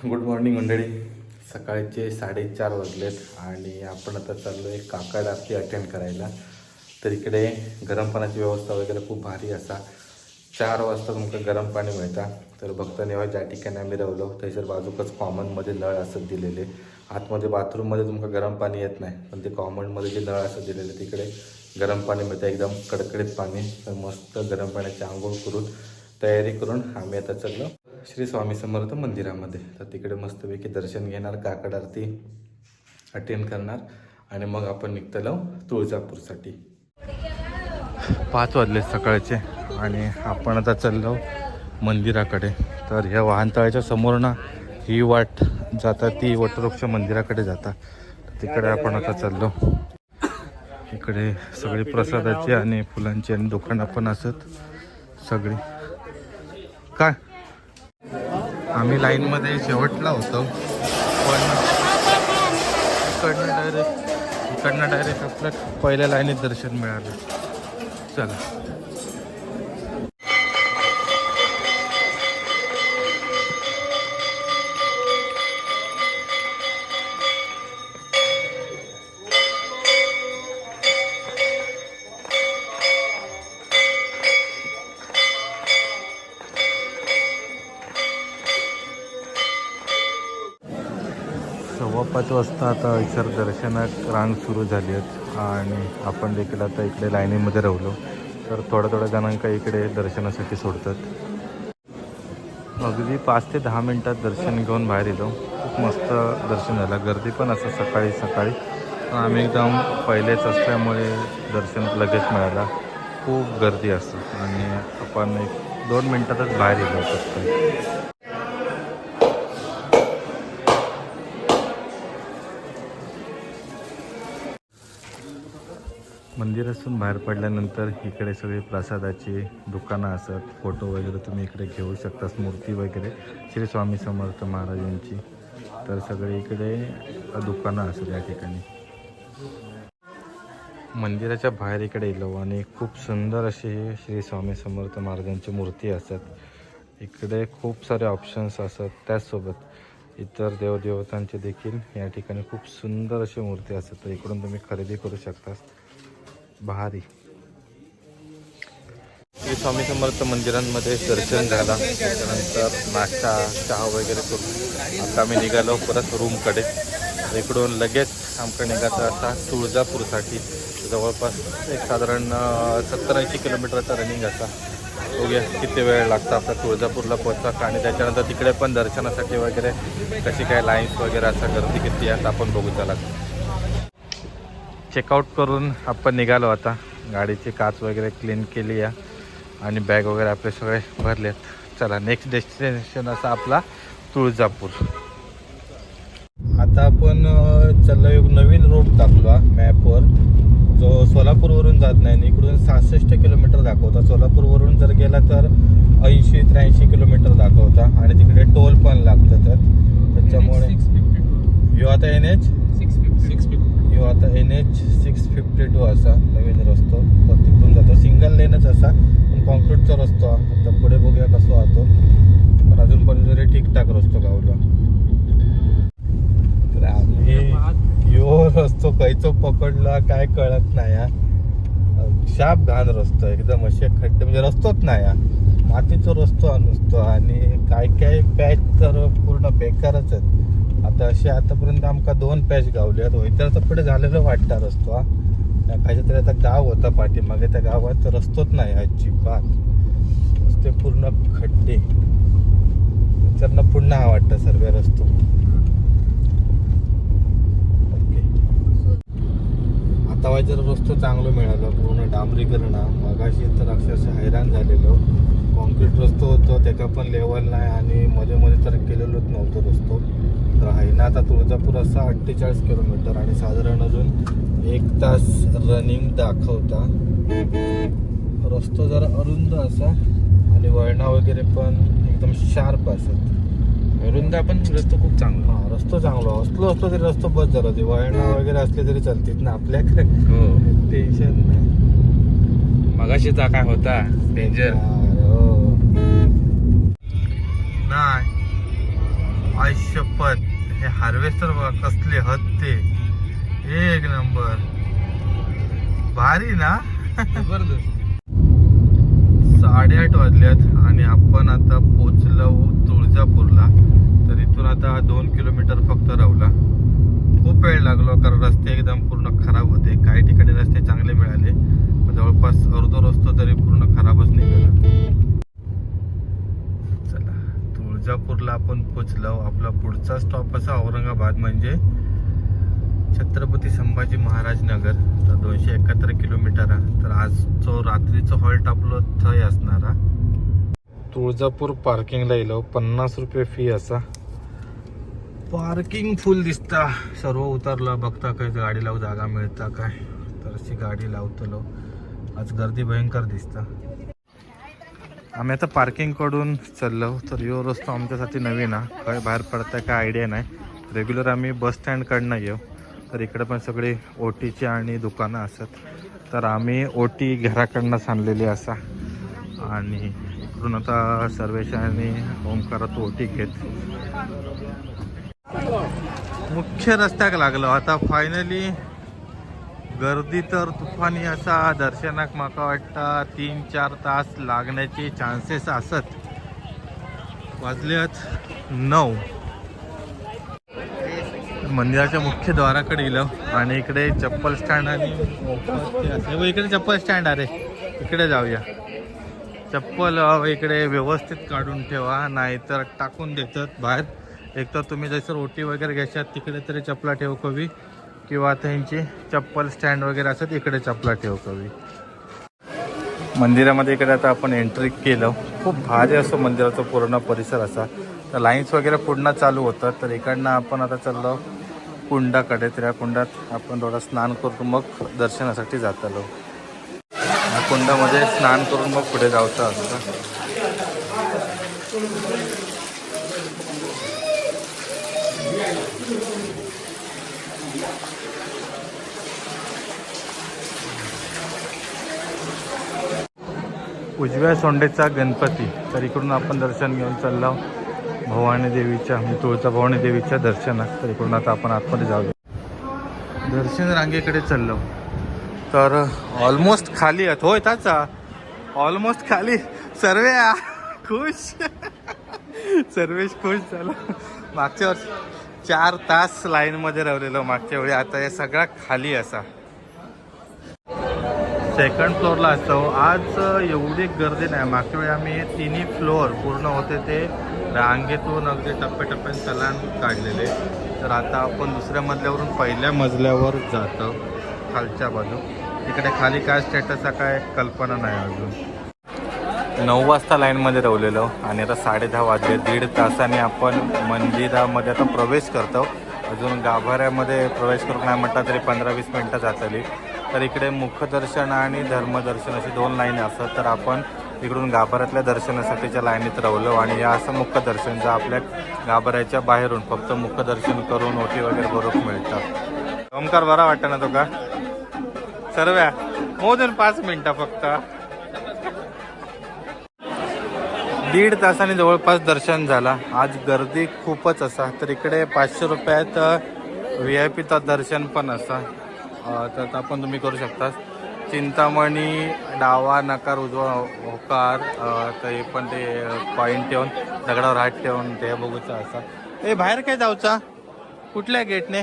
Good morning मंडळी. सकाळचे 4:30 वाजलेत आणि आपण आता चाललो आहे काकड आरती अटेंड करायला. तर इकडे गरम पाण्याची व्यवस्था वगैरे खूप भारी असा. 4 वाजता तुमचं गरम पाणी मिळता. तर भक्तनिवास ज्या ठिकाणी आम्ही राहिलो थंयसर बाजूकच कॉमनमध्ये नळ असत दिलेले. आतमध्ये बाथरूममध्ये तुमचं गरम पाणी येत नाही, पण ते कॉमनमध्ये जे नळ असत दिलेले तिकडे गरम पाणी मिळतं, एकदम कडकडीत पाणी. तर मस्त गरम पाण्याची आंघोळ करून तयारी करून आम्ही आता चाललो श्री स्वामी समर्थ मंदिरामध्ये. तर तिकडे मस्तपैकी दर्शन घेणार, काकड आरती अटेंड करणार आणि मग आपण निघतलो तुळजापूरसाठी. 5 वाजले सकाळचे आणि आपण आता चाललो मंदिराकडे. तर ह्या वाहनतळाच्या समोर ना ही वाट जाता ती वटवृक्ष मंदिराकडे जाता. तिकडे आपण आता चाललो. इकडे सगळी प्रसादाची आणि फुलांची आणि दुकानं पण असत सगळी. काय आम्ही लाईनमध्ये शेवटला होतो, पण इकडनं डायरेक्ट आपल्या पहिल्या लाईनीत दर्शन मिळालं. चला सव्वा 5 वाजता आता इतर दर्शनात रांग सुरू झाली आहेत आणि आपण देखील आता इकडे लाईनीमध्ये राहिलो. तर थोड्या जणांका इकडे दर्शनासाठी सोडतात. अगदी 5 ते 10 मिनटात दर्शन घेऊन बाहेर येलो. खूप मस्त दर्शन झालं. गर्दी पण असं सकाळी आम्ही एकदम पहिलेच असल्यामुळे दर्शन लगेच मिळालं. खूप गर्दी असतं आणि आपण 1-2 मिनटातच बाहेर येलो फक्त. मंदिरातून बाहेर पडल्यानंतर इकडे सगळी प्रसादाची दुकानं असतात. फोटो वगैरे तुम्ही इकडे घेऊ शकता, मूर्ती वगैरे श्री स्वामी समर्थ महाराजांची. तर सगळे इकडे दुकानं असतात या ठिकाणी. मंदिराच्या बाहेर इकडे येलो आणि खूप सुंदर अशी श्री स्वामी समर्थ महाराजांची मूर्ती असतात. इकडे खूप सारे ऑप्शन्स असतात. त्याचसोबत इतर देवदेवतांचे देखील या ठिकाणी खूप सुंदर अशी मूर्ती असतात. तर इकडून तुम्ही खरेदी करू शकता. भारी. श्री स्वामी समर्थ मंदिरांमध्ये दर्शन झाला. त्यानंतर नाश्ता चहा वगैरे करून आता आम्ही निघालो परत रूमकडे. इकडून लगेच आमचं निघायचं असा तुळजापूरसाठी. जवळपास एक साधारण 70-80 किलोमीटरचा रनिंग असा. बघूया किती वेळ लागतो आपल्या तुळजापूरला पोहोचायला आणि त्याच्यानंतर तिकडे पण दर्शनासाठी वगैरे कशी काय लाईन्स वगैरे असं गर्दी किती आहे आपण बघू. चला चेकआउट करून आपण निघालो. आता गाडीची काच वगैरे क्लीन केली आहे आणि बॅग वगैरे आपले सगळे भरलेत. चला नेक्स्ट डेस्टिनेशन असा आपला तुळजापूर. आता आपण चाललो एक नवीन रूट टाकलो मॅपवर, जो सोलापूरवरून जात नाही. इकडून 66 किलोमीटर दाखवता. सोलापूरवरून जर गेला तर 80-83 किलोमीटर दाखवता आणि तिकडे टोल पण लागतं. तर त्याच्यामुळे यो आता NH 652 असा नवीन रस्तो. तर तिकडून जातो. सिंगल लेनच असा पण कॉन्क्रीटचा रस्तो. आता पुढे बघूया कसं होतो. पण अजून पण जरी ठीकठाक रस्तो गावला. तर आम्ही यो रस्तो खयचो पकडला काय कळत नाही. शाप घाण रस्तो एकदम. असे खड्डे म्हणजे रस्तोच नाही. मातीचा रस्तो नुसतो आणि काय पॅच तर पूर्ण बेकारच आहेत. आता असे आतापर्यंत आमका 2 पॅच गावले आहेत. होईतर पुढे झालेलं वाटता रस्तो. काहीतरी तरी आता गाव होता पाठीमागे, त्या गावात रस्तोच नाही अजिबात. रस्ते पूर्ण खड्डे. विचारणं पुन्हा वाटतं सर्व रस्तो. ओके आता जर रस्तो चांगलं मिळालं, पूर्ण डांबरीकरण. मगाशी तर अक्षरशः हैराण झालेलो. कॉन्क्रीट रस्तो होतो त्याचा पण लेवल नाही आणि मध्ये तर केलेलोच नव्हतं रस्तो. तर आहे ना आता तुळजापूर असा 48 किलोमीटर आणि साधारण अजून 1 तास रनिंग दाखवता. रस्तो जरा अरुंद असा आणि वळणा वगैरे पण एकदम शार्प असत. अरुंद पण रस्तो खूप चांगला. हा रस्तो चांगला असलो तरी रस्तो बस झाला. ते वळणा वगैरे असले तरी चालतील ना आपल्याकडे. हो टेन्शन नाही. मगाशीचा काय होता डेंजर. नाही आय शपथ, हे हार्वेस्टर बघा कसले हत्ते, एक नंबर भारी ना. जबरदस्त. 8:30 वाजल्यात आणि आपण आता पोचलो तुळजापूरला. तर इथून आता 2 किलोमीटर फक्त राहिला. खूप वेळ लागलो कारण रस्ते एकदम पूर्ण खराब होते. काही ठिकाणी रस्ते चांगले मिळाले, जवळपास अर्धो रस्तो तरी पूर्ण खराबच निघाला. चला तुळजापूरला आपण पोचलो. आपला पुढचा स्टॉप असा औरंगाबाद म्हणजे छत्रपती संभाजी महाराज नगर. तर 271 किलोमीटर आहे. तर आजचं रात्रीचं हॉल्ट आपलं थंय असणार. तुळजापूर पार्किंगला येलो. 50 रुपये फी असा. पार्किंग फुल दिसता. सर्व उतरलं बघता काय गाडी लावू जागा मिळता काय, तर अशी गाडी लावतलो. आज गर्दी भयंकर दिसता. आम्ही आता पार्किंग कडून चाललो. तर यो रस्तो आमच्यासाठी नवीन आहे. काय बाहेर पडताय काय आयडिया नाही. रेग्युलर आम्ही बस स्टँड कडनं येऊ. तर इकडे पण सगळी ओटीची आणि दुकानं असतात. तर आम्ही ओटी घराकडनं आणलेली असा आणि इकडून आता सर्वेश आणि ओमकारात ओटी घेत मुख्य रस्त्याक लागलो. आता फायनली गर्दी तर तुफानी असा. दर्शनाक माका वाटतं 3-4 तास लागण्याचे चान्सेस असत. वाजल्यात 9. मंदिराच्या मुख्य द्वाराकडे गेलो आणि इकडे चप्पल स्टँड आणि इकडे चप्पल स्टँड आहे. इकडे जाऊया. चप्पल इकडे व्यवस्थित काढून ठेवा, नाहीतर टाकून देतात बाहेर. एक तर तुम्ही जसं ओटी वगैरे घ्यायच्यात तिकडे तरी चपला ठेव कवी, किंवा त्यांची चप्पल स्टँड वगैरे असतात इकडे चपला ठेव कवी. मंदिरामध्ये इकडे आता आपण एंट्री केलं. खूप भारी असं मंदिराचा पूर्ण परिसर असा. तर लाईन्स वगैरे पुढनं चालू होतात. तर इकडनं आपण आता चाललो कुंडाकडे. तर या कुंडात आपण थोडं स्नान करून मग दर्शनासाठी जातलो. या कुंडामध्ये स्नान करून मग पुढे जायचं असतं. उजव्या सोंडेचा गणपती. तर इकडून आपण दर्शन घेऊन चाललो भवानी देवीच्या, तुळजा भवानी देवीच्या दर्शनात. तर इकडून आता आपण आतमध्ये जाऊया. दर्शन रांगेकडे चाललो. तर ऑलमोस्ट खाली आहेत. होय त्याचा ऑलमोस्ट खाली. सर्वे खुश. सर्वेश खुश झाला. मागच्या वर्षी 4 तास लाईनमध्ये राहिलेलो मागच्या वेळी. आता हे सगळा खाली असा. सेकंड फ्लोअरला असतो. आज एवढी गर्दी नाही. मागच्या वेळी आम्ही 3 फ्लोअर पूर्ण होते ते रांगेतून अगदी टप्प्याटप्प्याने चलान काढलेले. तर आता आपण दुसऱ्या मजल्यावरून पहिल्या मजल्यावर जातो खालच्या बाजू. तिकडे खाली काय स्टेटस आहे काय कल्पना नाही अजून. 9 वाजता लाईनमध्ये राहिलेलो आणि आता 10:30 वाजले. 1.5 तासाने आपण मंदिरामध्ये आता प्रवेश करतो. अजून गाभाऱ्यामध्ये प्रवेश करून नाही म्हटलं तरी 15-20 मिनटं जातली. तर इकडे मुखदर्शन आणि धर्मदर्शन अशी 2 लाईनी असतात. तर आपण इकडून गाभाऱ्यातल्या दर्शनासाठीच्या लाईनीत राहिलो. आणि या असं मुखदर्शन जर आपल्या गाभाऱ्याच्या बाहेरून फक्त मुखदर्शन करून ओटी वगैरे बरोबर मिळतात. ओमकार बरा वाटतं ना तो का सर्व मोर दॅन 5 मिनटं फक्त. 1.5 तासाने जवळपास दर्शन झाला. आज गर्दी खूपच असा. तर इकडे 500 रुपयात VIP दर्शन पण असा. तर आपण तुम्ही करू शकता. चिंतामणी डावा नकार उजवा होकार. तर हे पण ते पॉईंट ठेवून दगडावर हात ठेवून ते बघूचा असा. ए बाहेर काय जाऊचा कुठल्या गेटने.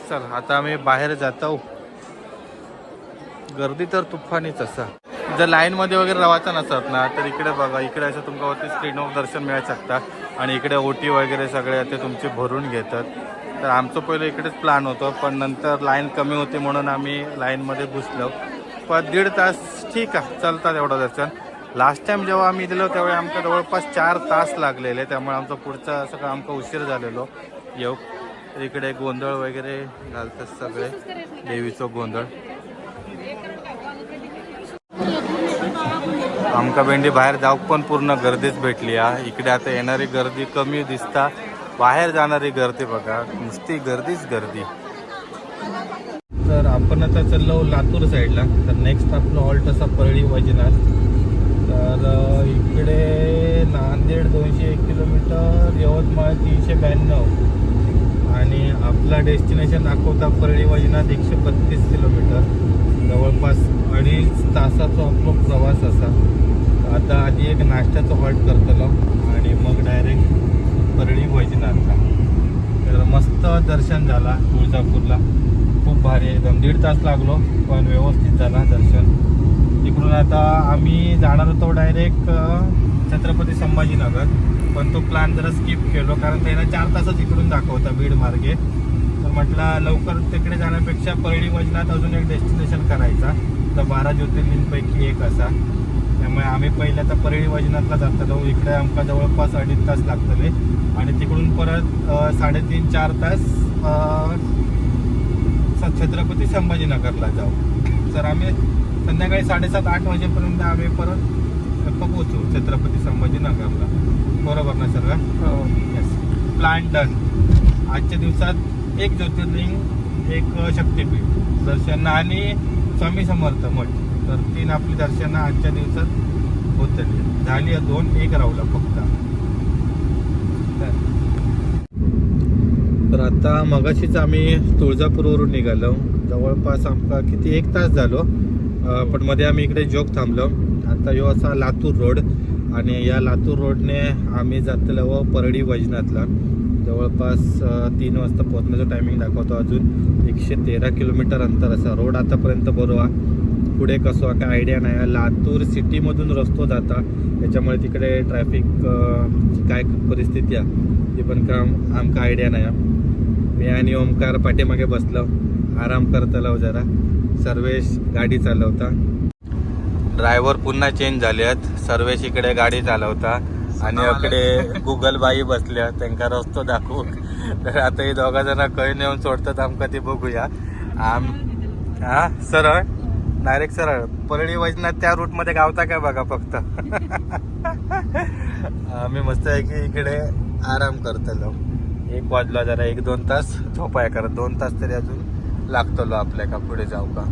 चल आता आम्ही बाहेर जातो. गर्दी तर तुफानीच असा. जर लाईनमध्ये वगैरे राहायचं नसत ना तर इकडे बघा. इकडे असं तुमच्यावरती स्क्रीनवर दर्शन मिळू शकता. आणि इकडे ओटी वगैरे सगळे ते तुमचे भरून घेतात. तर आमचं पहिलं इकडेच प्लॅन होतं, पण नंतर लाईन कमी होती म्हणून आम्ही लाईनमध्ये घुसलो. पण 1.5 तास ठीक आहे चालतात एवढं दर्शन. लास्ट टाइम जेव्हा आम्ही दिलो त्यावेळी आमच्या जवळपास 4 तास लागलेले. त्यामुळे आमचं पुढचं सगळं आमचा उशीर झालेलो येऊ. इकडे गोंधळ वगैरे घालतात सगळे. देवीचं गोंधळ. आमका भेंडी बाहेर जाऊ पण पूर्ण गर्दीच भेटली आहे. इकडे आता येणारी गर्दी कमी दिसता. बाहेर जाणारी गर्दी बघा नुसती गर्दीच गर्दी. तर आपण आता चाललो लातूर साईडला. तर नेक्स्ट आपलं हॉल्ट असा परळी वैजनाथ. तर इकडे नांदेड 201 किलोमीटर, यवतमाळ 392 आणि आपला डेस्टिनेशन दाखवता परळी वैजनाथ 132 किलोमीटर. जवळपास 2.5 तासाचा आपला प्रवास असा. आता आधी एक नाश्त्याचं हॉल्ट करतलो आणि मग डायरेक्ट परळी वैजनाथला. तर मस्त दर्शन झाला तुळजापूरला, खूप भारी एकदम. 1.5 तास लागलो पण व्यवस्थित झाला दर्शन. तिकडून आता आम्ही जाणार होतो डायरेक्ट छत्रपती संभाजीनगर, पण तो प्लॅन जरा स्किप केलो कारण त्याला 4 तासच इकडून दाखवता बीड मार्गे. तर म्हटलं लवकर तिकडे जाण्यापेक्षा परळी वैजनाथ अजून एक डेस्टिनेशन करायचा, तर 12 ज्योतिर्लिंगपैकी एक असा. त्यामुळे आम्ही पहिले आता परळी वैजनाथला जातलो. इकडे आमका जवळपास 2.5 तास लागतले आणि तिकडून परत 3.5-4 तास छत्रपती संभाजीनगरला जाऊ. तर आम्ही संध्याकाळी 7:30-8 वाजेपर्यंत आम्ही परत पोहोचू छत्रपती संभाजीनगरला. बरोबर ना सर्व? Yes, plan done. आजच्या दिवसात 1 ज्योतिर्लिंग, 1 शक्तिपीठ दर्शन आणि स्वामी समर्थ मठ, तर 3 आपली दर्शनं आजच्या दिवसात होतली. झाली 2, 1 राहुला फक्त. तर आता मगाशीच आम्ही तुळजापूरवरून निघालो. जवळपास आमका किती 1 तास झालो, पण मध्ये आम्ही इकडे जोग थांबलो. आता यो असा लातूर रोड आणि या लातूर रोडने आम्ही जातलो व परळी वैजनाथला. जवळपास 3 वाजता पोहोचण्याचं टायमिंग दाखवतो. अजून 113 किलोमीटर अंतर असा. रोड आतापर्यंत बरोवा, पुढे कसं काय आयडिया नाही. लातूर सिटीमधून रस्तो जाता, त्याच्यामुळे तिकडे ट्रॅफिक काय परिस्थिती आहे ती पण आमका आयडिया नाही. मी आणि ओमकार पाठीमागे बसलो, आराम करतलो जरा. सर्वेश गाडी चालवता. ड्रायव्हर पुन्हा चेंज झाले आहेत. सर्वेश इकडे गाडी चालवता आणि इकडे गुगल बाई बसल्या, त्यांना रस्तो दाखवू. तर आता हे 2 जण कळी नेऊन सोडतात आमका, ते बघूया. हा सरळ डायरेक्ट सरळ परळी वैजनाथ त्या रूटमध्ये गावता काय बघा फक्त. आम्ही मस्त आहे की इकडे आराम करतलो. 1 वाजला, जरा 1-2 तास झोपाय करत. 2 तास तरी अजून लागतलो आपल्या का पुढे जाऊ का.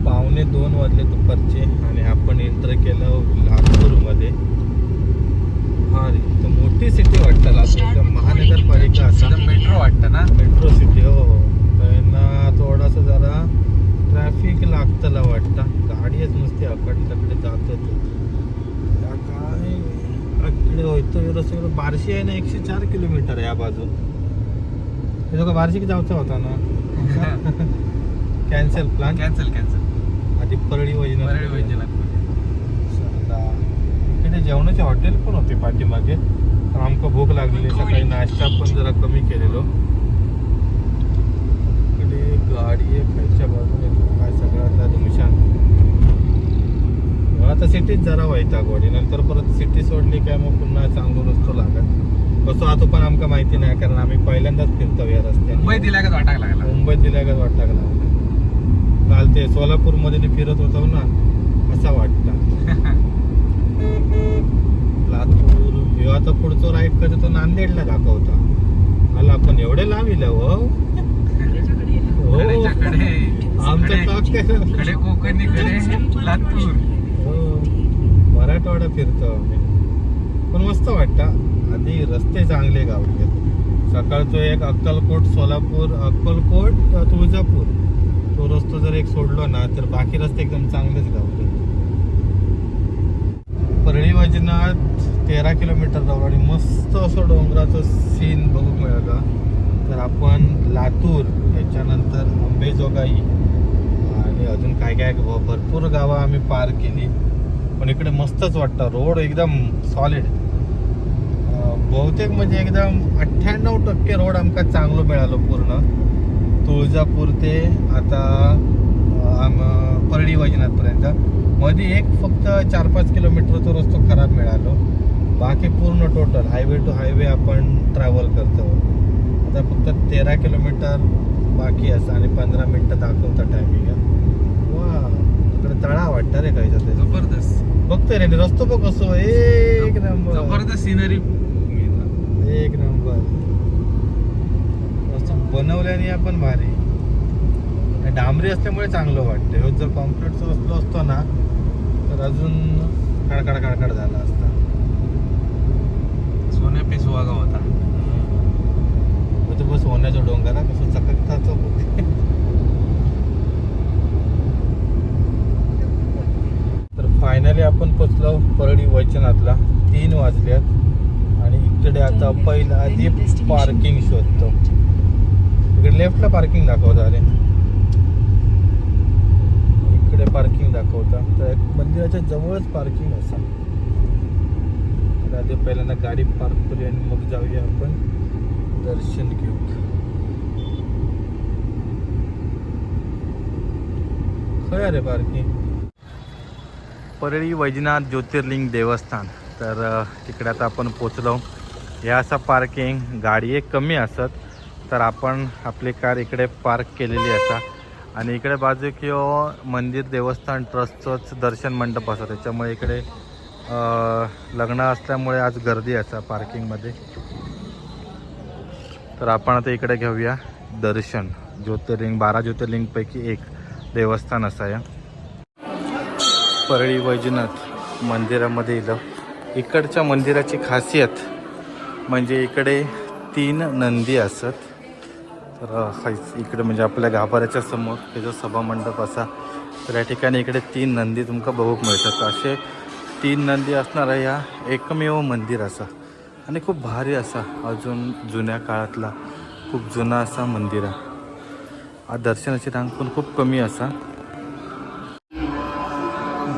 1:45 वाजले दुपारचे आणि आपण एंटर केलं लातूरमध्ये. हा रे, तर मोठी सिटी वाटतं लातूर, महानगरपालिका असा. मेट्रो वाटतं ना, मेट्रो सिटी. हो, त्यांना थोडासा जरा ट्रॅफिक लागतला वाटतं. गाडीच नुसती अकडे जात होती. काय इकडे होतं रस्त्यावर बार्शी आहे ना, 104 किलोमीटर या बाजू. हे लोक बार्शीक जाऊचा होता ना. Cancel plan, cancel. आधी परळी वैजनाथ. इकडे जेवणाचे हॉटेल पण होते पाठीमागे. तर आमका भूक लागलेली, सकाळी नाश्ता पण जरा कमी केलेलो. इकडे गाडी आहे खायच्या बाजूने, काय सगळं आता धुमशान. आता सिटीत जरा व्हायचा गोडी, नंतर परत सिटी सोडली काय मग पुन्हा चांगलो रस्तो लागत. कसं आता पण आमका माहिती नाही, कारण आम्ही पहिल्यांदाच फिरतो या रस्त्याने. मुंबईत दिल्यागत वाटायला लागला. मुंबईत दिल्यागत वाटायला लागला. काल ते सोलापूरमध्ये फिरत होतो ना, असा वाटतं. लातूर हे आता पुढचं राईट करतो तो नांदेडला दाखवता. मला आपण एवढे लाविलं हो. आमचं कडे कोकणी, कडे लातूर, मराठवाडा फिरतो आम्ही. पण मस्त वाटतं. आधी रस्ते चांगले गावले. सकाळचं एक अक्कलकोट सोलापूर, अक्कलकोट तुळजापूर, तो रस्तो जर एक सोडलो ना तर बाकी रस्ते एकदम चांगलेच गावले. परळी वैजनाथ 13 किलोमीटर जाऊ आणि मस्त असं डोंगराचं सीन बघू मिळालं. तर आपण लातूर, त्याच्यानंतर अंबेजोगाई आणि अजून काय काय भरपूर गावं आम्ही पार केली. पण इकडे मस्तच वाटतं. रोड एकदम सॉलिड, बहुतेक म्हणजे एकदम 98% रोड आमका चांगलं मिळालं पूर्ण. तुळजापूर ते आता परळी वैजनाथपर्यंत. मध्ये एक फक्त 4-5 किलोमीटरचा रस्तो खराब मिळालो. बाकी पूर्ण टोटल हायवे टू हायवे आपण ट्रॅव्हल करतो. आता फक्त 13 किलोमीटर बाकी असं आणि 15 मिनटं दाखवता टायमिंग. वा, इकडे तळा वाटतं रे काही जाते. जबरदस्त बघतोय रे रस्तो बघ कसं, एक नंबर. जबरदस्त सिनरी, एक नंबर रस्तो बनवल्याने आपण भारी. डांबरी असल्यामुळे चांगलं वाटतं. जर कॉन्क्रीटचा रस्तो असतो ना तर अजून काळकाळ झाला असता. सोन्या पे सुहागा होता. तो बस होण्याचा डोंगर आहे कसं चकटता तो. तर फायनली आपण पोचलो परळी वैजनाथला. 3 वाजल्यात आणि इकडे आता पहिला आधी पार्किंग शोधतो. इकडे लेफ्टला पार्किंग दाखवता आले, इकडे पार्किंग दाखवता. तर एक मंदिराच्या जवळच पार्किंग असा. तर आधी पहिल्यांदा गाडी पार्क करूया आणि मग जाऊया आपण दर्शन घेऊ. खरं रे पार्किंग. परळी वैजनाथ ज्योतिर्लिंग देवस्थान. तर तिकडे आता आपण पोचलो. हे असं पार्किंग गाडी एक कमी असत तर आपण आपली कार इकडे पार्क केलेली असा. आणि इकडे बाजू किंवा मंदिर देवस्थान ट्रस्टचंच दर्शन मंडप असं. त्याच्यामुळे इकडे लग्न असल्यामुळे आज गर्दी असा पार्किंगमध्ये. तर आपण आता इकडे घेऊया दर्शन. ज्योतिर्लिंग 12 ज्योतिर्लिंगपैकी एक देवस्थान असं आहे. परळी वैजनाथ मंदिरामध्ये इलं. इकडच्या मंदिराची खासियत म्हणजे इकडे 3 नंदी असत. तर इकडे म्हणजे आपल्या गाभाऱ्याच्या समोर त्याचा सभामंडप असा. तर या ठिकाणी इकडे 3 नंदी तुमका बघूक मिळतात. असे 3 नंदी असणारा या एकमेव मंदिर असा. आणि खूप भारी असा, अजून जुन्या काळातला खूप जुना असा मंदिर आहे. दर्शनाची रांग पण खूप कमी असा,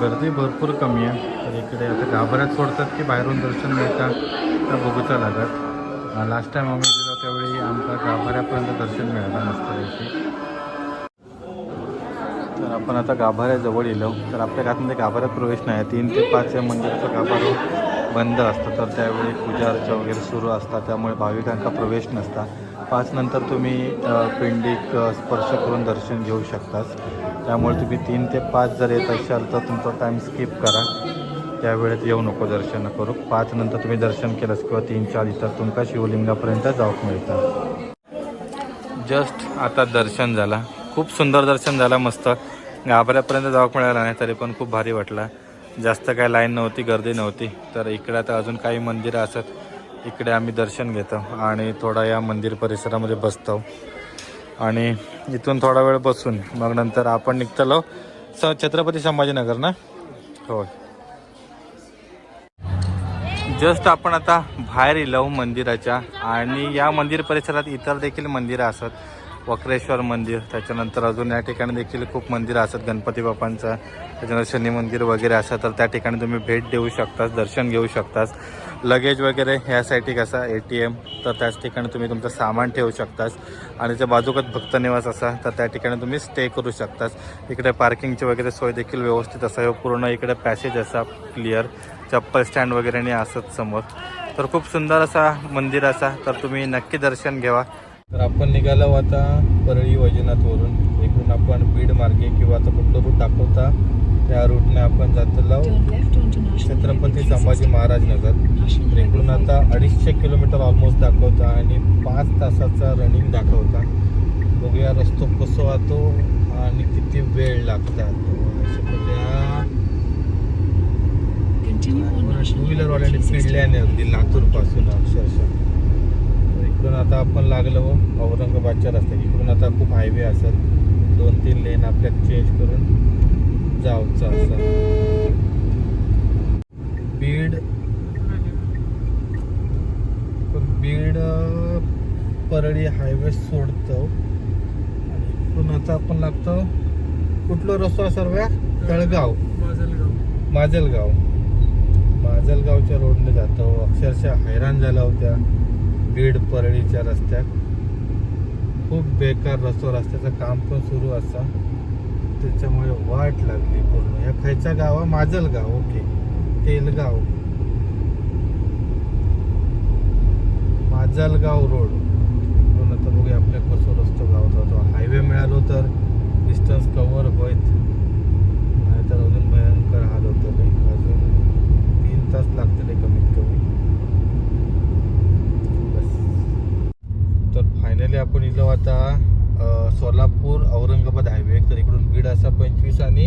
गर्दी भरपूर कमी आहे. तर इकडे आता गाभाऱ्यात सोडतात की बाहेरून दर्शन मिळतात त्या बघूचा लागत. लास्ट टाइम आम्ही गेलो त्यावेळी आमका गाभाऱ्यापर्यंत दर्शन मिळालं नसतं. तर आपण आता गाभाऱ्याजवळ येलो. तर आपल्या आतमध्ये गाभाऱ्यात प्रवेश नाही. 3 ते 5 या मंदिराचं गाभारं बंद असतं. तर त्यावेळी पूजा अर्चा वगैरे सुरू असतात, त्यामुळे भाविकांचा प्रवेश नसता. 5 नंतर तुम्ही पिंडिक स्पर्श करून दर्शन घेऊ शकतात. त्यामुळे तुम्ही 3 ते 5 जर येत असाल तर तुमचा टाईम स्किप करा. त्यावेळेत येऊ नको दर्शन करू. 5 नंतर तुम्ही दर्शन केलंस किंवा 3-4 इतर तुमका शिवलिंगापर्यंत जाऊक मिळतं. जस्ट आता दर्शन झाला. खूप सुंदर दर्शन झालं. मस्त गाभाऱ्यापर्यंत जाऊक मिळालं नाही तरी पण खूप भारी वाटला. जास्त काय लाईन नव्हती, गर्दी नव्हती. तर इकडे आता अजून काही मंदिरं असत. इकडे आम्ही दर्शन घेतो आणि थोडा या मंदिर परिसरामध्ये बसतो. आणि इथून थोडा वेळ बसून मग नंतर आपण निघतलो छत्रपती संभाजीनगर ना. हो, जस्ट आपण आता बाहेर येलो मंदिराच्या. आणि या मंदिर परिसरात इतर देखील मंदिरं असत. वक्रेश्वर मंदिर, त्याच्यानंतर अजून या ठिकाणी देखील खूप मंदिरं असतात. गणपती बाप्पांचं, त्याच्यानंतर शनी मंदिर वगैरे असतं. तर त्या ठिकाणी तुम्ही भेट देऊ शकता, दर्शन घेऊ शकतास. लगेज वगैरे ह्यासाठी कसा ATM, तर त्याच ठिकाणी तुम्ही तुमचं सामान ठेवू शकतास. आणि त्या बाजूकच भक्तनिवास असा, तर त्या ठिकाणी तुम्ही स्टे करू शकतास. इकडे पार्किंगची वगैरे सोय देखील व्यवस्थित असा. पूर्ण इकडे पॅसेज असा क्लिअर, चप्पल स्टँड वगैरे नाही असत समोर. तर खूप सुंदर असा मंदिर असा. तर तुम्ही नक्की दर्शन घ्यावा. तर आपण निघालो आता परळी वैजनाथवरून. इकडून आपण बीड मार्गे किंवा आता कुठलं रूट दाखवता त्या रूटने आपण जातो छत्रपती संभाजी महाराज नगर. तर इकडून आता 250 किलोमीटर ऑलमोस्ट दाखवता आणि 5 तासाचा रनिंग दाखवता. बघूया रस्तो कसं वाहतो आणि किती वेळ लागतात. टू व्हीलरवाल्याने पिडल्याने अगदी लातूरपासून अक्षरशः. इकडून आता आपण लागलो औरंगाबादच्या रस्त्यात. इकडून आता खूप हायवे असेल, 2-3 लेन आपल्याला चेंज करून जाऊचं असं. बीड परळी हायवे सोडतो आणि इकडून आता आपण लागतो कुठलं रस्ता सर्व तळगाव माजलगावच्या रोडने जातो. अक्षरशः हैराण झाला होत्या बीड परळीच्या रस्त्यात. खूप बेकार रस्त्याचं काम पण सुरू असा, त्याच्यामुळे वाट लागली पूर्ण. या खायचा गाव माजलगाव, ओके, तेलगाव, माजलगाव रोड. आता बघूया आपल्या कसं रस्तो गावात होतो. हायवे मिळालो तर डिस्टन्स कव्हर होईल, नाहीतर अजून भयंकर हाल होतं. अजून 3 तास लागतील कमीत कमी. तर फायनली आपण इलो आता सोलापूर औरंगाबाद हायवे. तर इकडून बीड असा 25 आणि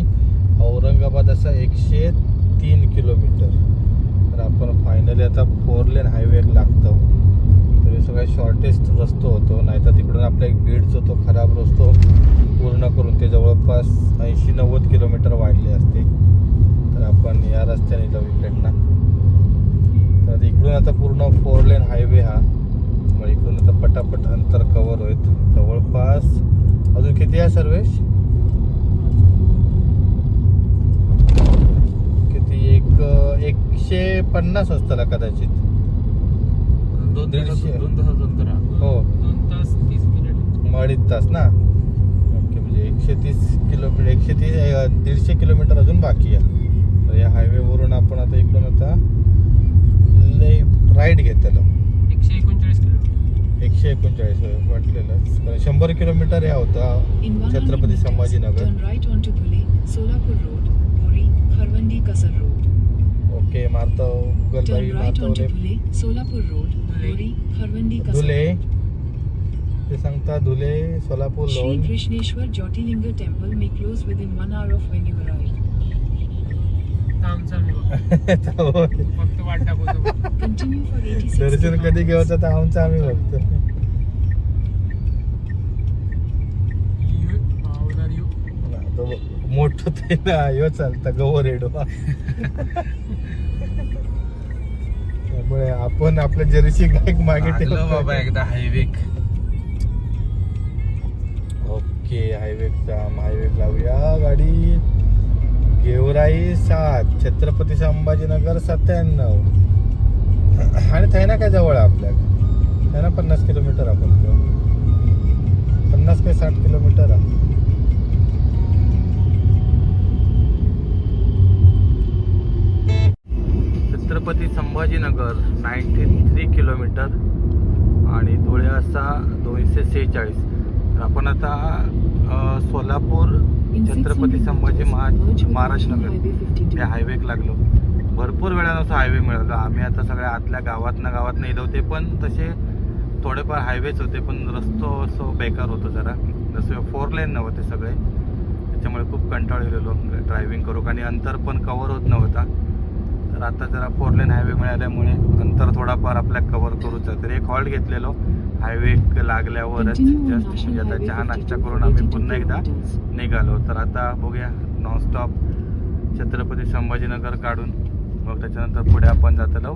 औरंगाबाद असा 103 किलोमीटर. तर आपण फायनली आता 4 लेन हायवे लागतो. तर हे सगळ्यात शॉर्टेस्ट रस्तो होतो, नाहीतर तिकडून आपला एक बीडचा तो खराब रस्तो पूर्ण करून ते जवळपास 80-90 किलोमीटर वाढले असते. तर आपण या रस्त्याने जाऊ इकडनं. तर इकडून आता पूर्ण 4 लेन हायवे हा, मग इकडून आता पटापट अंतर कव्हर होईल. जवळपास अजून किती आहे सर्वेश? किती 150 असताना कदाचित. 2 तास 150. 2 तासाचं अंतर आहे. हो 2 तास 30 मिनिट. 2.5 तास ना. ओके, म्हणजे 130 किलोमीटर 130 किलोमीटर अजून बाकी आहे. तर या हायवेवरून आपण आता इकडून आता राईट घेतलं. 139 किलोमीटर. 139 वाटलेलं, कारण 100 किलोमीटर या होता छत्रपती संभाजीनगर. ओके, मारतो गुगल बाई मारतो धुले ते सांगता धुले सोलापूर Shri लोन. Krishneshwar Jyotirlinga temple may close within 1 hour of when you arrive. आमचा फक्त वाट दाखवतो. Continue for 86 दर्शन कधी kilometers. घ्यायचं तर आमचं आम्ही बघतो. तो मोठं ते ना ह्यो चालता गवो रेडो. त्यामुळे आपण आपल्या जर्सी गायक मागे आलो ठेवतो. बाबा एकदा हायवे. ओके, हायवे लावूया गाडी. गेवराई 7, छत्रपती संभाजीनगर 97. आणि थैना काय जवळ आहे आपल्याला, थैना 50 किलोमीटर आपण 50 काय 60 किलोमीटर आहे. छत्रपती संभाजीनगर 93 किलोमीटर आणि धुळे असा 246. तर आपण आता Solapur In Chhatrapati 600 Sambhaji meters, merge with महाराजनगर National Highway 52. या हायवेक लागलो. भरपूर वेळानं हायवे मिळालो. आम्ही आता सगळ्या आतल्या गावात येलो होते, पण तसे थोडेफार हायवेच होते, पण रस्तो असं बेकार होतं जरा. जसं 4 लेन नव्हते सगळे, त्याच्यामुळे खूप कंटाळलेलो ड्रायव्हिंग करू, आणि अंतर पण कव्हर होत नव्हता. तर आता जरा 4 लेन हायवे मिळाल्यामुळे अंतर थोडाफार आपल्या कव्हर करूच आहे. तर एक हॉल्ट घेतलेलो हायवे लागल्यावरच Continue on जस्ट, म्हणजे National आता Highway चहा नाश्ता 52 करून for आम्ही 82 पुन्हा एकदा kilometers. निघालो. तर आता बघूया नॉनस्टॉप छत्रपती संभाजीनगर काढून मग त्याच्यानंतर पुढे आपण जातो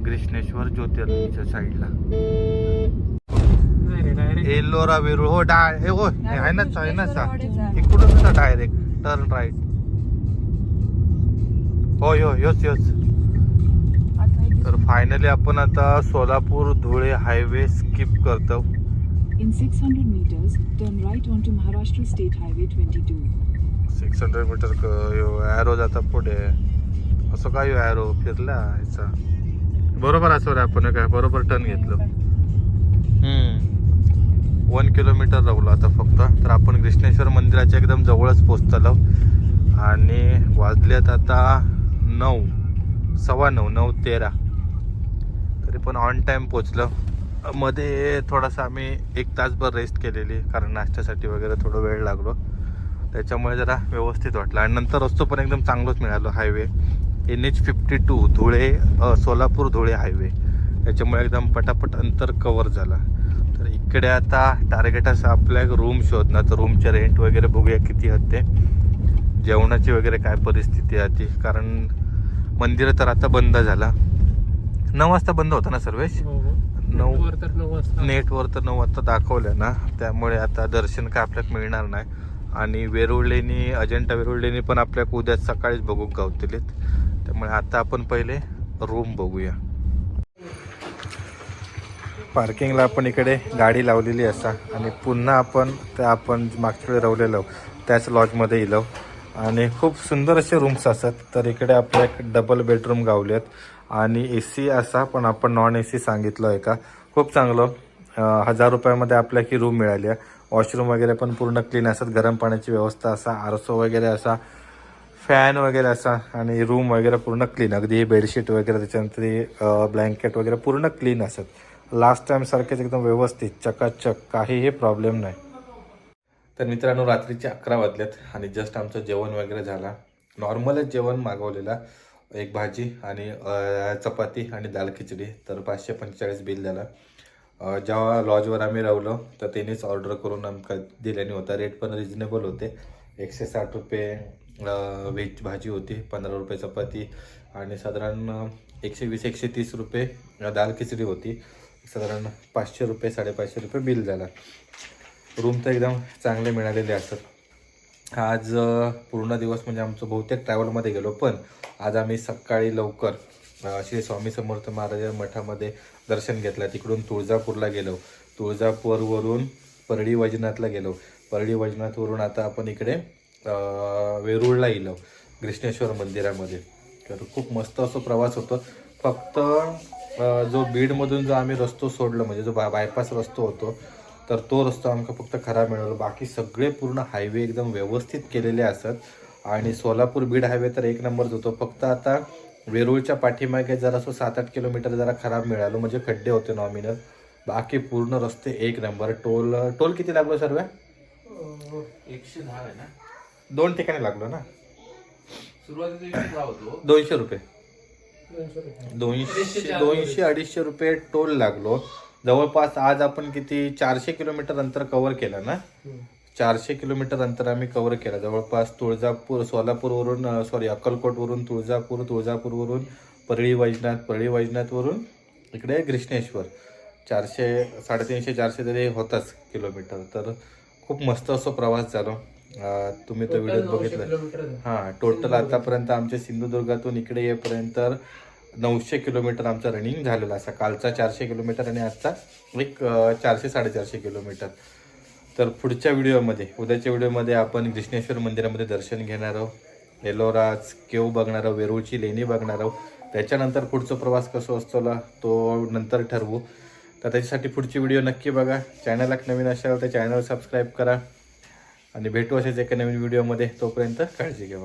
ग्रीष्णेश्वर ज्योतिर्लिंगच्या साईडला. एल्लोरा वेरूळ हो हे हो आहे ना इकडून डायरेक्ट टर्न राईट. हो योच. तर फायनली आपण आता सोलापूर धुळे हायवे स्किप करतो. In 600 meters, turn right onto Maharashtra State Highway 22. 600 metre arrow जाता पुढे. असं काय ॲरो फिरला ह्याचा बरोबर असं रे. आपण काय बरोबर टर्न घेतलं. 1 किलोमीटर राहिलो आता फक्त. तर आपण कृष्णेश्वर मंदिराच्या एकदम जवळच पोचतलो आणि वाजल्यात आता 9, 9:15, 9:13. तरी पण ऑन टाइम पोचलं. मध्ये थोडासा आम्ही 1 तासभर रेस्ट केलेली, कारण नाश्त्यासाठी वगैरे थोडं वेळ लागलो, त्याच्यामुळे जरा व्यवस्थित वाटलं. आणि नंतर रस्तो पण एकदम चांगलंच मिळालं. Highway NH52 Dhule Solapur Dhule highway, त्याच्यामुळे एकदम पटापट अंतर कव्हर झाला. तर इकडे आता टार्गेट असं आपल्या रूम शोधणं. तर रूमचे रेंट वगैरे बघूया किती आहेत ते, जेवणाची वगैरे काय परिस्थिती आहे ती, कारण मंदिर तर आता बंद झाला. 9 वाजता बंद होता ना सर्वेश? 9 नेटवर तर 9 वाजता दाखवलं ना, त्यामुळे आता दर्शन काय आपल्याला मिळणार नाही. आणि वेरुळलेनी अजंठा वेरुळलेनी पण आपल्याला उद्या सकाळीच बघू गावतेलेत. त्यामुळे आता आपण पहिले रूम बघूया. पार्किंगला आपण इकडे गाडी लावलेली असा आणि पुन्हा आपण मागच्या वेळी राहिलेलो त्याच लॉजमध्ये येलो. आणि खूप सुंदर असे रूम्स असतात. तर इकडे आपल्या एक डबल बेडरूम गावलेत आणि AC असा, पण आपण नॉन AC सांगितलं आहे का. खूप चांगलं 1000 रुपयामध्ये आपल्याला ही रूम मिळाली आहे. वॉशरूम वगैरे पण पूर्ण क्लीन असतात, गरम पाण्याची व्यवस्था असा, आरसो वगैरे असा, फॅन वगैरे असा, आणि रूम वगैरे पूर्ण क्लीन. अगदी बेडशीट वगैरे त्याच्यानंतर ब्लँकेट वगैरे पूर्ण क्लीन असतात. लास्ट टाइम सारखेच एकदम व्यवस्थित चकाचक, काहीही प्रॉब्लेम नाही. तर मित्रांनो रात्रीचे 11 वाजलेत आणि जस्ट आमचं जेवण वगैरे झाला नॉर्मलच जेवण मागवलेला, एक भाजी आणि चपाती आणि दाल खिचडी, तर 545 बिल झाला. जेव्हा लॉजवर आम्ही राहिलो तर त्यांनीच ऑर्डर करून आमका दिल्याने होता. रेट पण रिजनेबल होते. 160 रुपये व्हेज भाजी होती, 15 रुपये चपाती आणि साधारण 120-130 रुपये दाल खिचडी होती. साधारण 500 रुपये 550 रुपये बिल झाला. रूम तर एकदम चांगले मिळालेले असतात. आज पूर्ण दिवस म्हणजे आमचं बहुतेक ट्रॅव्हलमध्ये गेलो, पण आज आम्ही सकाळी लवकर श्री स्वामी समर्थ महाराज मठामध्ये दर्शन घेतलं. तिकडून तुळजापूरला गेलो, तुळजापूरवरून परळी वैजनाथला गेलो, परळी वैजनाथवरून आता आपण इकडे वेरूळला गेलो कृष्णेश्वर मंदिरामध्ये. तर खूप मस्त असं प्रवास होतो. फक्त जो बीडमधून जो आम्ही रस्तो सोडलो म्हणजे जो बायपास रस्तो होतो तर तो रस्ता आमका फक्त खराब मिळाला. बाकी सगळे पूर्ण हायवे एकदम व्यवस्थित केलेले असतात. आणि सोलापूर बीड हायवे तर एक नंबरच होतो. फक्त आता वेरूळच्या पाठीमागे जरा असं 7-8 किलोमीटर जरा खराब मिळालो, म्हणजे खड्डे होते नॉमिनल. बाकी पूर्ण रस्ते एक नंबर. टोल किती लागलो सर्व? 110 आहे ना, 2 ठिकाणी लागलो ना. सुरुवातीला होतो 200 रुपये, 200 200-250 रुपये टोल लागलो. जवळपास आज आपण किती 400 किलोमीटर अंतर कव्हर केलं ना. 400 किलोमीटर अंतर आम्ही कव्हर केलं. जवळपास सोलापूरवरून अक्कलकोटवरून तुळजापूर, तुळजापूरवरून परळी वैजनाथ, परळी वैजनाथवरून इकडे कृष्णेश्वर 350-400 तरी होताच किलोमीटर. तर खूप मस्त असं प्रवास झाला. तुम्ही तो व्हिडिओ बघितला. हां, टोटल आतापर्यंत आमच्या सिंधुदुर्गातून इकडे येईपर्यंत 900 किलोमीटर आमचा रनिंग झालेला असा. कालचा 400 किलोमीटर आणि आजचा एक 400-450 किलोमीटर. तर पुढच्या व्हिडिओमध्ये, उद्याच्या व्हिडिओमध्ये आपण कृष्णेश्वर मंदिरामध्ये दर्शन घेणार आहोत, एलोराज केव बघणार आहोत, वेरूळची लेणी बघणार आहोत. त्याच्यानंतर पुढचा प्रवास कसं असतो तो नंतर ठरवू. तर त्याच्यासाठी पुढची व्हिडिओ नक्की बघा. चॅनलला नवीन असाल तर चॅनल सबस्क्राईब करा आणि भेटू असेच एका नवीन व्हिडिओमध्ये. तोपर्यंत काळजी घ्या.